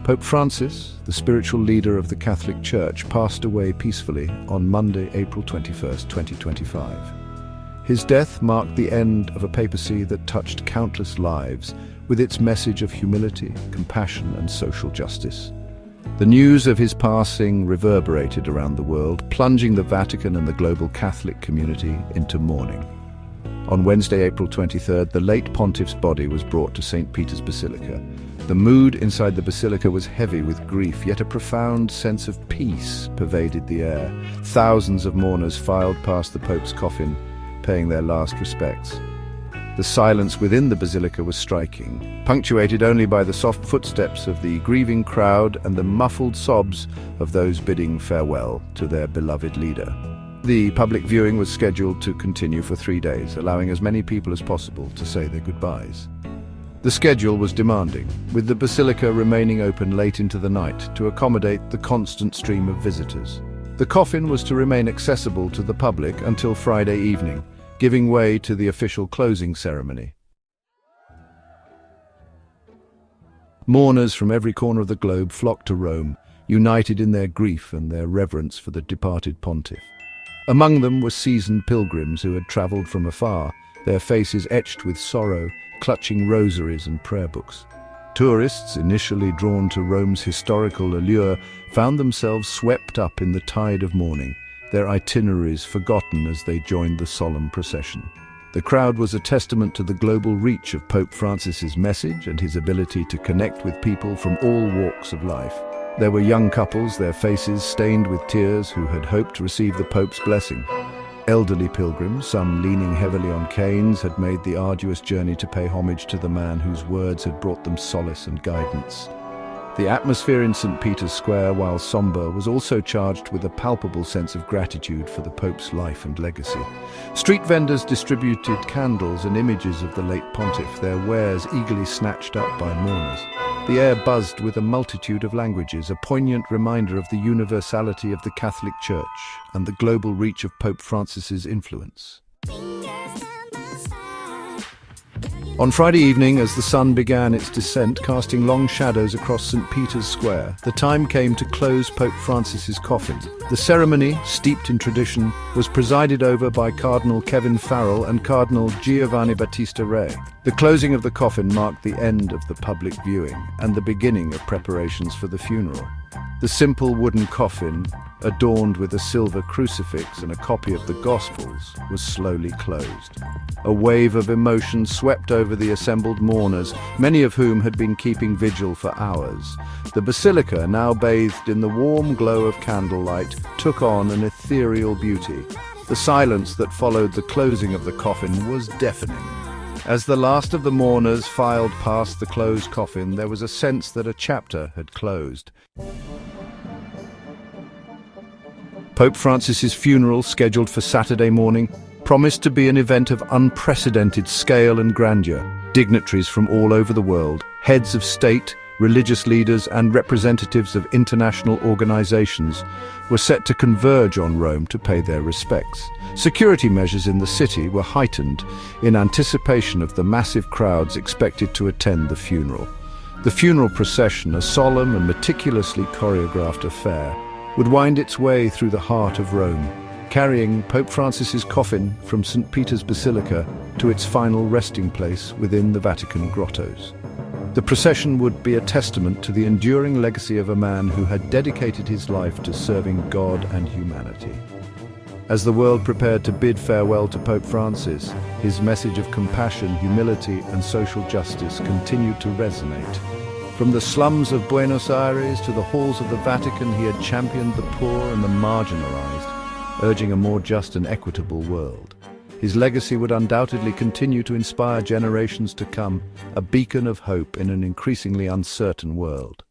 Pope Francis, the spiritual leader of the Catholic Church, passed away peacefully on Monday, April 21st, 2025. His death marked the end of a papacy that touched countless lives with its message of humility, compassion, and social justice. The news of his passing reverberated around the world, plunging the Vatican and the global Catholic community into mourning. On Wednesday, April 23rd, the late pontiff's body was brought to St. Peter's Basilica. The mood inside the basilica was heavy with grief, yet a profound sense of peace pervaded the air. Thousands of mourners filed past the Pope's coffin, paying their last respects. The silence within the basilica was striking, punctuated only by the soft footsteps of the grieving crowd and the muffled sobs of those bidding farewell to their beloved leader. The public viewing was scheduled to continue for 3 days, allowing as many people as possible to say their goodbyes. The schedule was demanding, with the basilica remaining open late into the night to accommodate the constant stream of visitors. The coffin was to remain accessible to the public until Friday evening, giving way to the official closing ceremony. Mourners from every corner of the globe flocked to Rome, united in their grief and their reverence for the departed pontiff. Among them were seasoned pilgrims who had traveled from afar, their faces etched with sorrow, clutching rosaries and prayer books. Tourists, initially drawn to Rome's historical allure, found themselves swept up in the tide of mourning, their itineraries forgotten as they joined the solemn procession. The crowd was a testament to the global reach of Pope Francis's message and his ability to connect with people from all walks of life. There were young couples, their faces stained with tears, who had hoped to receive the Pope's blessing. Elderly pilgrims, some leaning heavily on canes, had made the arduous journey to pay homage to the man whose words had brought them solace and guidance. The atmosphere in St. Peter's Square, while somber, was also charged with a palpable sense of gratitude for the Pope's life and legacy. Street vendors distributed candles and images of the late pontiff, their wares eagerly snatched up by mourners. The air buzzed with a multitude of languages, a poignant reminder of the universality of the Catholic Church and the global reach of Pope Francis's influence. On Friday evening, as the sun began its descent, casting long shadows across St. Peter's Square, the time came to close Pope Francis's coffin. The ceremony, steeped in tradition, was presided over by Cardinal Kevin Farrell and Cardinal Giovanni Battista Re. The closing of the coffin marked the end of the public viewing and the beginning of preparations for the funeral. The simple wooden coffin, adorned with a silver crucifix and a copy of the Gospels, was slowly closed. A wave of emotion swept over the assembled mourners, many of whom had been keeping vigil for hours. The basilica, now bathed in the warm glow of candlelight, took on an ethereal beauty. The silence that followed the closing of the coffin was deafening. As the last of the mourners filed past the closed coffin, there was a sense that a chapter had closed. Pope Francis's funeral, scheduled for Saturday morning, promised to be an event of unprecedented scale and grandeur. Dignitaries from all over the world, heads of state, religious leaders, and representatives of international organizations were set to converge on Rome to pay their respects. Security measures in the city were heightened in anticipation of the massive crowds expected to attend the funeral. The funeral procession, a solemn and meticulously choreographed affair, would wind its way through the heart of Rome, carrying Pope Francis's coffin from St. Peter's Basilica to its final resting place within the Vatican grottos. The procession would be a testament to the enduring legacy of a man who had dedicated his life to serving God and humanity. As the world prepared to bid farewell to Pope Francis, his message of compassion, humility, and social justice continued to resonate. From the slums of Buenos Aires to the halls of the Vatican, he had championed the poor and the marginalized, urging a more just and equitable world. His legacy would undoubtedly continue to inspire generations to come, a beacon of hope in an increasingly uncertain world.